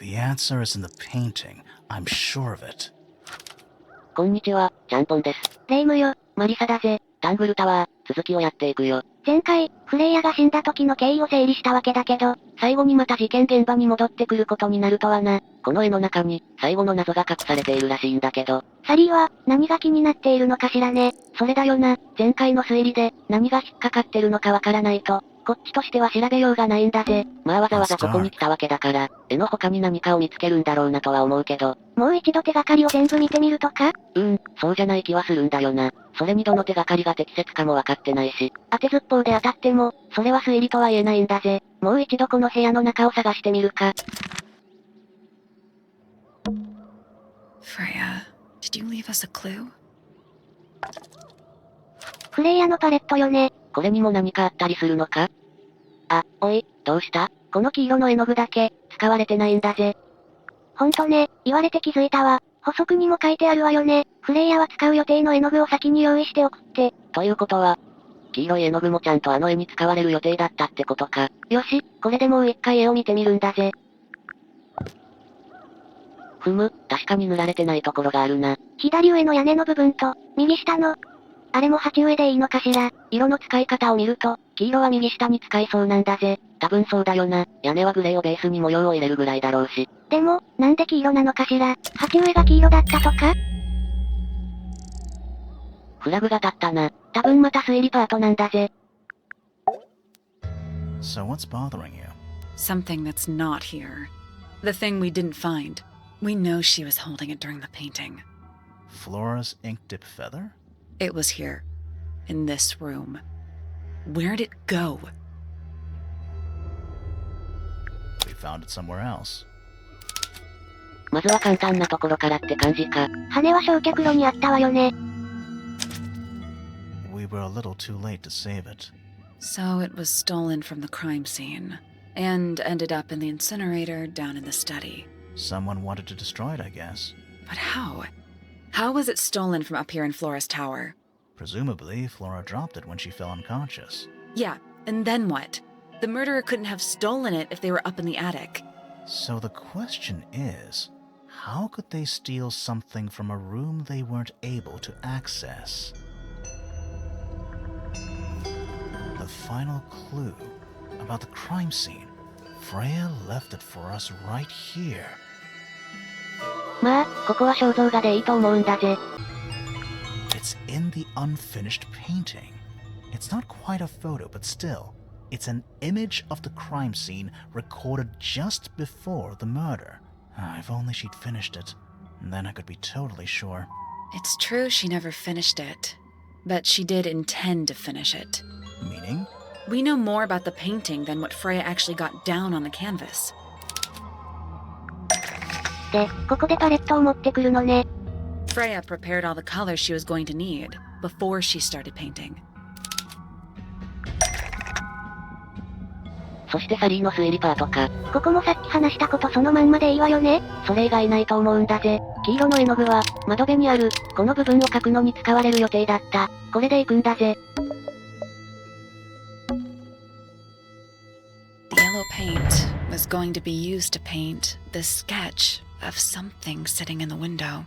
The answer is in the painting. I'm sure of it. こんにちは、ちゃんぽんです。レイムよ。マリサだぜ。タングルタワー、続きをやっていくよ。前回、フレイヤが死んだ時の経緯を整理したわけだけど、最後にまた事件現場に戻ってくることになるとはな。この絵の中に、最後の謎が隠されているらしいんだけど。サリーは、何が気になっているのかしらね。それだよな、前回の推理で、何が引っかかってるのかわからないと、こっちとしては調べようがないんだぜ。まあわざわざここに来たわけだから、絵の他に何かを見つけるんだろうなとは思うけど。もう一度手がかりを全部見てみるとか？そうじゃない気はするんだよな。それにどの手がかりが適切かもわかってないし、当てずっぽうで当たっても、それは推理とは言えないんだぜ。もう一度この部屋の中を探してみるか。Freya, did you leave us a clue? フレイヤのパレットよね。これにも何かあったりするのか？あ、おい、どうした？この黄色の絵の具だけ、使われてないんだぜ。ほんとね、言われて気づいたわ。補足にも書いてあるわよね。フレイヤは使う予定の絵の具を先に用意しておくって。ということは、黄色い絵の具もちゃんとあの絵に使われる予定だったってことか。よし、これでもう一回絵を見てみるんだぜ。確かに塗られてないところがあるな。左上の屋根の部分と、右下の、あれも鉢植えでいいのかしら。色の使い方を見ると、黄色は右下に使いそうなんだぜ。多分そうだよな。屋根はグレーをベースに模様を入れるぐらいだろうし。でも、なんで黄色なのかしら。鉢植えが黄色だったとか？フラグが立ったな。多分また推理パートなんだぜ。So what's bothering you? Something that's not here. The thing we didn't find. We know she was holding it during the painting. Flora's ink dip feather? It was here. In this room. Where'd it go? We found it somewhere else. まずは簡単なところからって感じか。羽は焼却炉にあったわよね。We were a little too late to save it. So it was stolen from the crime scene. And ended up in the incinerator down in the study. Someone wanted to destroy it, I guess. But how? How was it stolen from up here in Flora's tower? Presumably, Flora dropped it when she fell unconscious. Yeah, and then what? The murderer couldn't have stolen it if they were up in the attic. So the question is, how could they steal something from a room they weren't able to access? The final clue about the crime scene. Freya left it for us right here. まあ、ここは肖像画でいいと思うんだぜ。It's in the unfinished painting. It's not quite a photo, but still, it's an image of the crime scene recorded just before the murder. If only she'd finished it, then I could be totally sure. It's true she never finished it, but she did intend to finish it. Meaning? We know more about the painting than what Freya actually got down on the canvas. で、ここでパレットを持ってくるのね。Freya prepared all the colors she was going to need before she started painting. そしてサリーの推理パートか。ここもさっき話したことそのまんまでいいわよね。それ以外ないと思うんだぜ。黄色の絵の具は、窓辺にある、この部分を描くのに使われる予定だった。これで行くんだぜ。The yellow paint was going to be used to paint the sketch of something sitting in the window.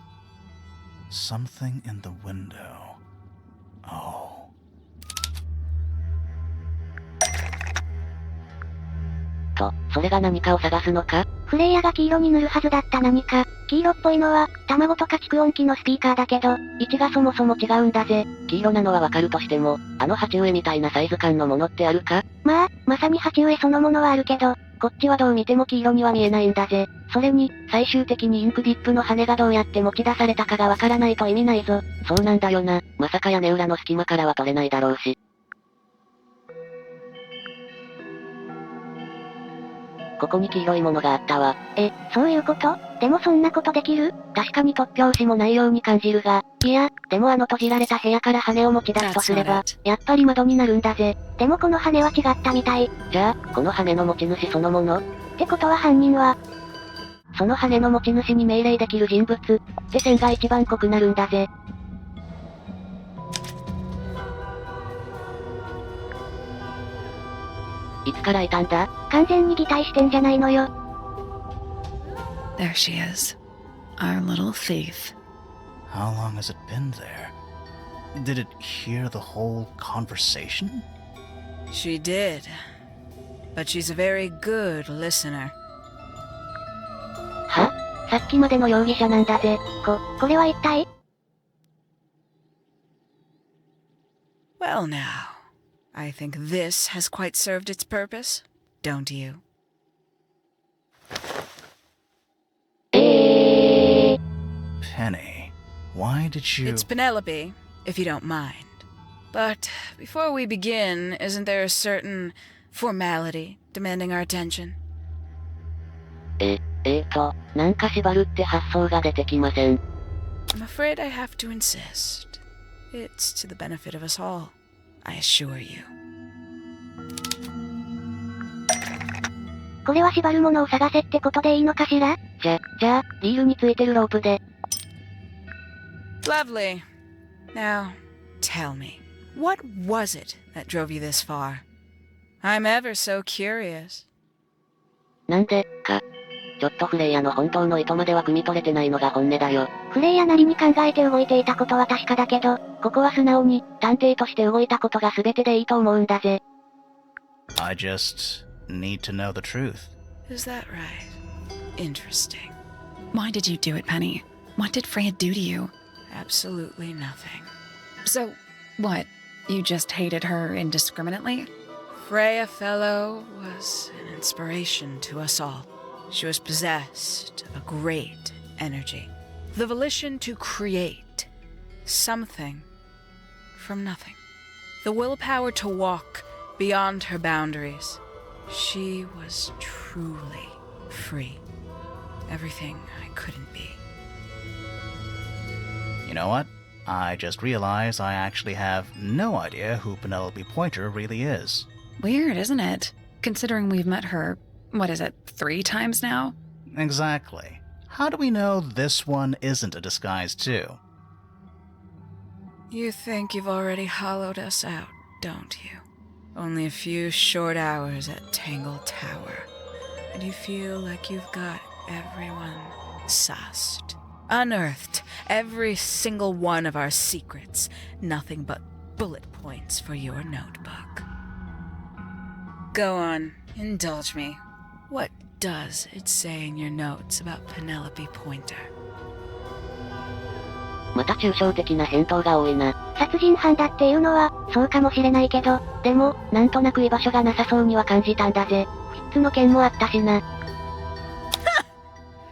Something in the window. Oh. それが何かを探すのか？フレイヤが黄色に塗るはずだった何か。黄色っぽいのは、卵とか蓄音機のスピーカーだけど、位置がそもそも違うんだぜ。黄色なのはわかるとしても、あの鉢植えみたいなサイズ感のものってあるか？まあ、まさに鉢植えそのものはあるけど、こっちはどう見ても黄色には見えないんだぜ。それに、最終的にインクディップの羽がどうやって持ち出されたかがわからないと意味ないぞ。そうなんだよな。まさか屋根裏の隙間からは取れないだろうし。ここに黄色いものがあったわ。そういうこと？でもそんなことできる？確かに突拍子もないように感じるが、いや、でもあの閉じられた部屋から羽を持ち出すとすれば、やっぱり窓になるんだぜ。でもこの羽は違ったみたい。じゃあ、この羽の持ち主そのもの？ってことは犯人は、その羽の持ち主に命令できる人物って線が一番濃くなるんだぜ。いつからいたんだ？完全に擬態してんじゃないのよ。There she is. Our little thief. How long has it been there? Did it hear the whole conversation? She did. But she's a very good listener. は？さっきまでの容疑者なんだぜ。これは一体？ Well now, I think this has quite served its purpose, don't you? Penny, why did you... It's Penelope, if you don't mind. But before we begin, isn't there a certain formality demanding our attention? なんか縛るって発想が出てきません。I'm afraid I have to insist. It's to the benefit of us all, I assure you. これは縛るものを探せってことでいいのかしら？じゃあ、リールについてるロープで。Lovely. Now, tell me, what was it that drove you this far? I'm ever so curious. なんでか。ちょっとフレイヤの本当の意図までは汲み取れてないのが本音だよ。フレイヤなりに考えて動いていたことは確かだけど、ここは素直に、探偵として動いたことが全てでいいと思うんだぜ。I just need to know the truth. Is that right? Interesting. Why did you do it, Penny? What did Freya do to you? Absolutely nothing. So, what? You just hated her indiscriminately? Freya Fellow was an inspiration to us all. She was possessed of a great energy. The volition to create something from nothing. The willpower to walk beyond her boundaries. She was truly free. Everything I couldn't be. You know what? I just realized I actually have no idea who Penelope Pointer really is. Weird, isn't it? Considering we've met her, 3 times now? Exactly. How do we know this one isn't a disguise too? You think you've already hollowed us out, don't you? Only a few short hours at Tangle Tower, and you feel like you've got everyone sussed. Unearthed every single one of our secrets. Nothing but bullet points for your notebook. Go on, indulge me. What does it say in your notes about Penelope Pointer? また抽象的な返答が多いな。殺人犯だっていうのは、そうかもしれないけど、でも、なんとなく居場所がなさそうには感じたんだぜ。フィッツの件もあったしな。I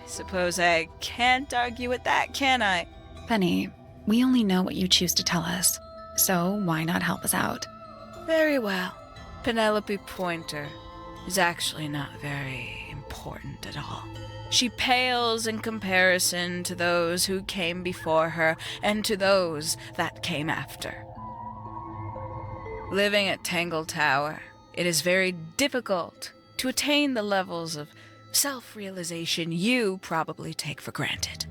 suppose I can't argue with that, can I? Penny, we only know what you choose to tell us, so why not help us out? Very well. Penelope Pointer is actually not very important at all. She pales in comparison to those who came before her and to those that came after. Living at Tangle Tower, it is very difficult to attain the levels of self-realization you probably take for granted.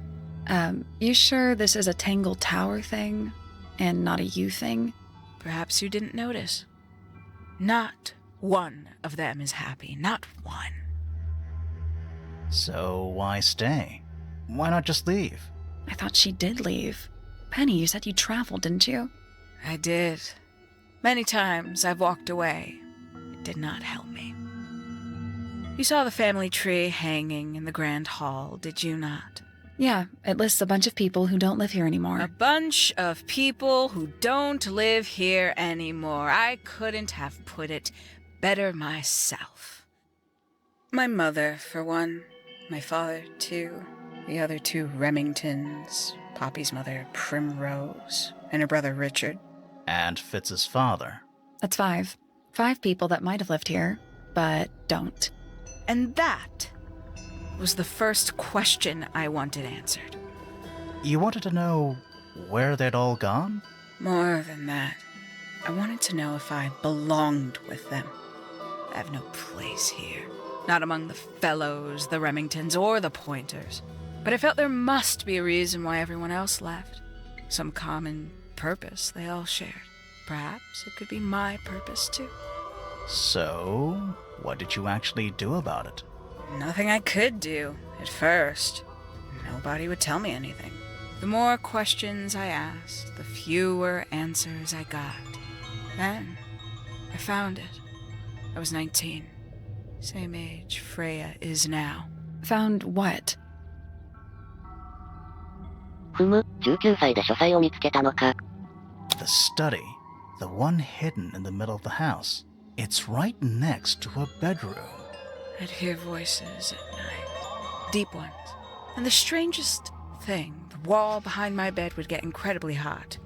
You sure this is a Tangle Tower thing and not a you thing? Perhaps you didn't notice. Not one of them is happy, not one. So why stay? Why not just leave? I thought she did leave. Penny, you said you traveled, didn't you? I did. Many times I've walked away. It did not help me. You saw the family tree hanging in the grand hall, did you not? Yeah, it lists a bunch of people who don't live here anymore. A bunch of people who don't live here anymore. I couldn't have put it better myself. My mother, for one. My father, too. The other 2 Remingtons. Poppy's mother, Primrose. And her brother, Richard. And Fitz's father. That's 5. 5 people that might have lived here, but don't. And that was the first question I wanted answered. You wanted to know where they'd all gone? More than that, I wanted to know if I belonged with them. I have no place here. Not among the Fellows, the Remingtons, or the Pointers. But I felt there must be a reason why everyone else left. Some common purpose they all shared. Perhaps it could be my purpose too. So, what did you actually do about it? Nothing I could do, at first. Nobody would tell me anything. The more questions I asked, the fewer answers I got. Then, I found it. I was 19. Same age Freya is now. Found what? 19歳で書斎を見つけたのか。The study, the one hidden in the middle of the house. It's right next to her bedroom. I'd hear voices at night, deep ones. And the strangest thing, the wall behind my bed would get incredibly hot.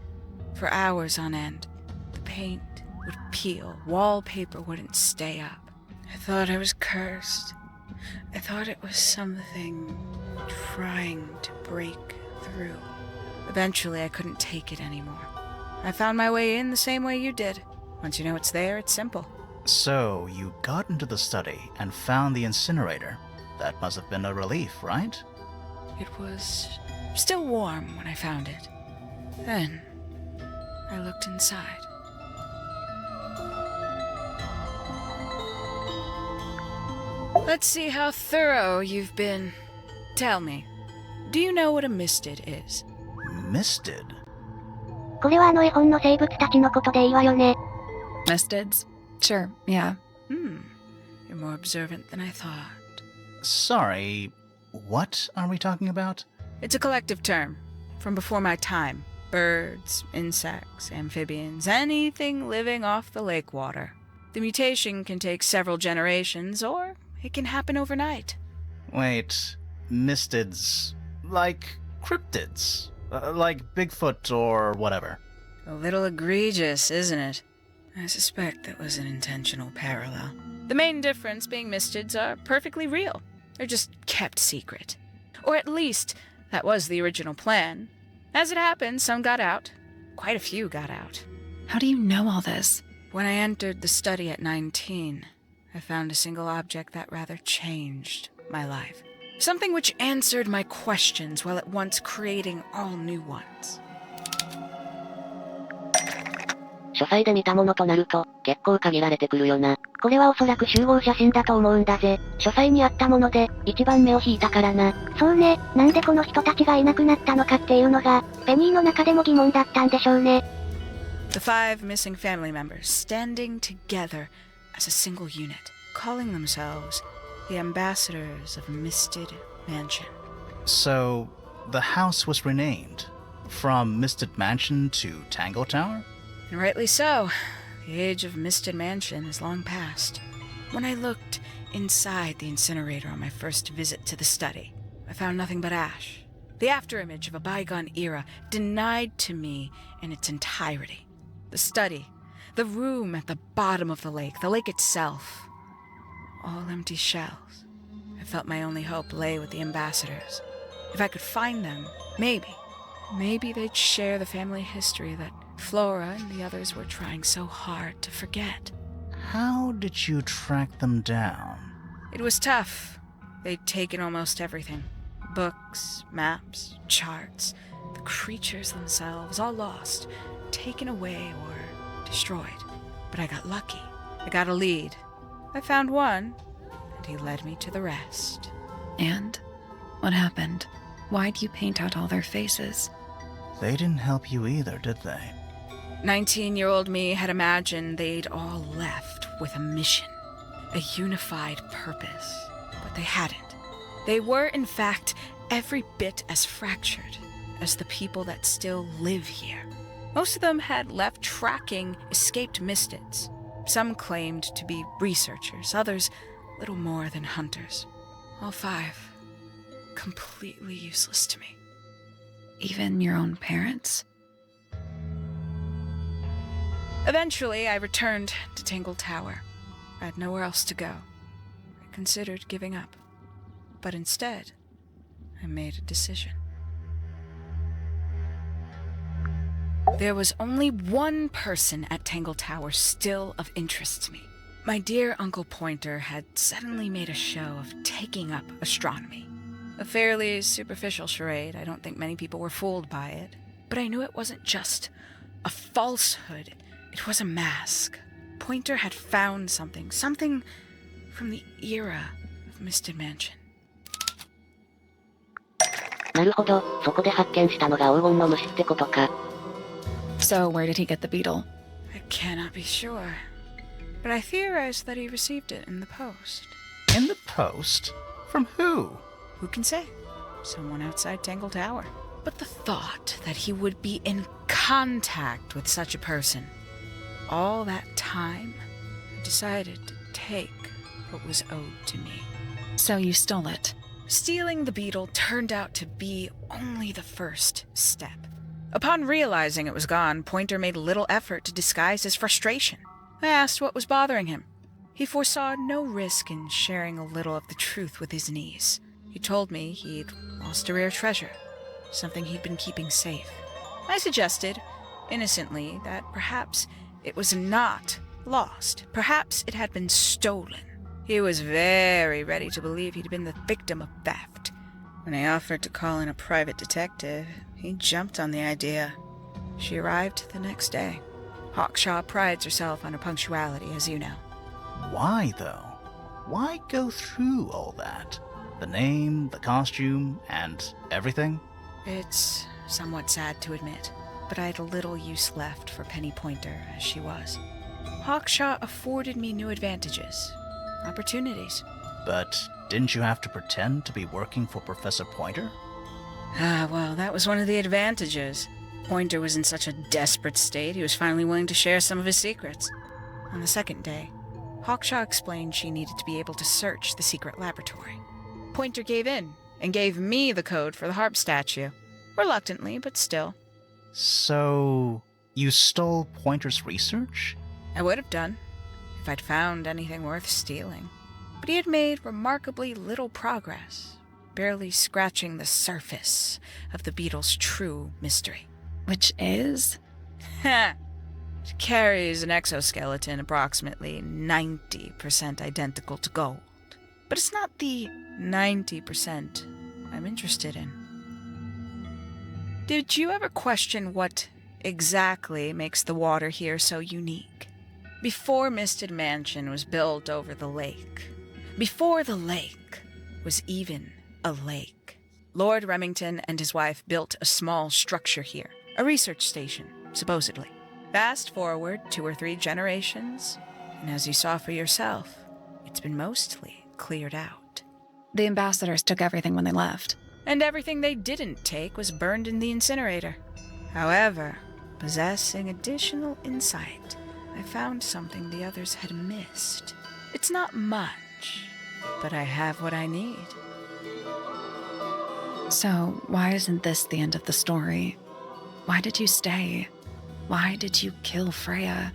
For hours on end, the paint would peel, wallpaper wouldn't stay up. I thought I was cursed. I thought it was something trying to break through. Eventually, I couldn't take it anymore. I found my way in the same way you did. Once you know it's there, it's simple. So, you got into the study and found the incinerator. That must have been a relief, right? It was still warm when I found it. Then, I looked inside. Let's see how thorough you've been. Tell me, do you know what a misted is? Misted? これは絵本の生物たちのことでいいわよね。 Mistids? Sure, yeah. You're more observant than I thought. Sorry, what are we talking about? It's a collective term from before my time. Birds, insects, amphibians, anything living off the lake water. The mutation can take several generations, or it can happen overnight. Wait, mistids. Like cryptids? Like Bigfoot or whatever. A little egregious, isn't it? I suspect that was an intentional parallel. The main difference being mistids are perfectly real. They're just kept secret. Or at least, that was the original plan. As it happened, some got out. Quite a few got out. How do you know all this? When I entered the study at 19, I found a single object that rather changed my life. Something which answered my questions while at once creating all new ones. 書斎で見たものとなると、結構限られてくるよな。これはおそらく集合写真だと思うんだぜ。書斎にあったもので、一番目を引いたからな。そうね、なんでこの人たちがいなくなったのかっていうのが、ペニーの中でも疑問だったんでしょうね。The 5 missing family members standing together as a single unit, calling themselves the ambassadors of Misted Mansion. So, the house was renamed from Misted Mansion to Tangle Tower? And rightly so. The age of Misted Mansion is long past. When I looked inside the incinerator on my first visit to the study, I found nothing but ash. The afterimage of a bygone era, denied to me in its entirety. The study, the room at the bottom of the lake itself, all empty shells. I felt my only hope lay with the ambassadors. If I could find them, maybe they'd share the family history that Flora and the others were trying so hard to forget. How did you track them down? It was tough. They'd taken almost everything. Books, maps, charts, the creatures themselves, all lost, taken away or destroyed. But I got lucky. I got a lead. I found one, and he led me to the rest. And? What happened? Why'd you paint out all their faces? They didn't help you either, did they? 19-year-old me had imagined they'd all left with a mission, a unified purpose, but they hadn't. They were, in fact, every bit as fractured as the people that still live here. Most of them had left tracking escaped mistids. Some claimed to be researchers, others little more than hunters. All 5, completely useless to me. Even your own parents? Eventually, I returned to Tangle Tower. I had nowhere else to go. I considered giving up. But instead, I made a decision. There was only one person at Tangle Tower still of interest to me. My dear Uncle Pointer had suddenly made a show of taking up astronomy. A fairly superficial charade. I don't think many people were fooled by it. But I knew it wasn't just a falsehood. It was a mask. Pointer had found something from the era of Misted Mansion. なるほど、そこで発見したのが黄金の虫ってことか。So, where did he get the beetle? I cannot be sure, but I theorize that he received it in the post. In the post? From who? Who can say? Someone outside Tangle Tower. But the thought that he would be in contact with such a person, all that time, I decided to take what was owed to me. So you stole it. Stealing the beetle turned out to be only the first step. Upon realizing it was gone, Pointer made little effort to disguise his frustration. I asked what was bothering him. He foresaw no risk in sharing a little of the truth with his niece. He told me he'd lost a rare treasure, something he'd been keeping safe. I suggested, innocently, that perhaps it was not lost. Perhaps it had been stolen. He was very ready to believe he'd been the victim of theft. When I offered to call in a private detective, he jumped on the idea. She arrived the next day. Hawkshaw prides herself on her punctuality, as you know. Why, though? Why go through all that? The name, the costume, and everything? It's somewhat sad to admit, but I had little use left for Penny Pointer as she was. Hawkshaw afforded me new advantages, opportunities. But didn't you have to pretend to be working for Professor Pointer? Well, that was one of the advantages. Pointer was in such a desperate state, he was finally willing to share some of his secrets. On the second day, Hawkshaw explained she needed to be able to search the secret laboratory. Pointer gave in and gave me the code for the harp statue. Reluctantly, but still. So, you stole Pointer's research? I would have done, if I'd found anything worth stealing. But he had made remarkably little progress, barely scratching the surface of the beetle's true mystery. Which is? Ha! It carries an exoskeleton approximately 90% identical to gold. But it's not the 90% I'm interested in. Did you ever question what exactly makes the water here so unique? Before Misted Mansion was built over the lake, before the lake was even a lake, Lord Remington and his wife built a small structure here, a research station, supposedly. Fast forward 2 or 3 generations, and as you saw for yourself, it's been mostly cleared out. The ambassadors took everything when they left. And everything they didn't take was burned in the incinerator. However, possessing additional insight, I found something the others had missed. It's not much, but I have what I need. So, why isn't this the end of the story? Why did you stay? Why did you kill Freya?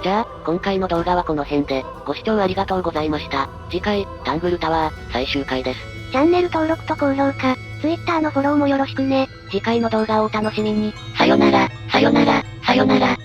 じゃあ、今回の動画はこの辺で、ご視聴ありがとうございました。次回、タングルタワー、最終回です。チャンネル登録と高評価、Twitter のフォローもよろしくね。次回の動画をお楽しみに。さよなら、さよなら、さよなら。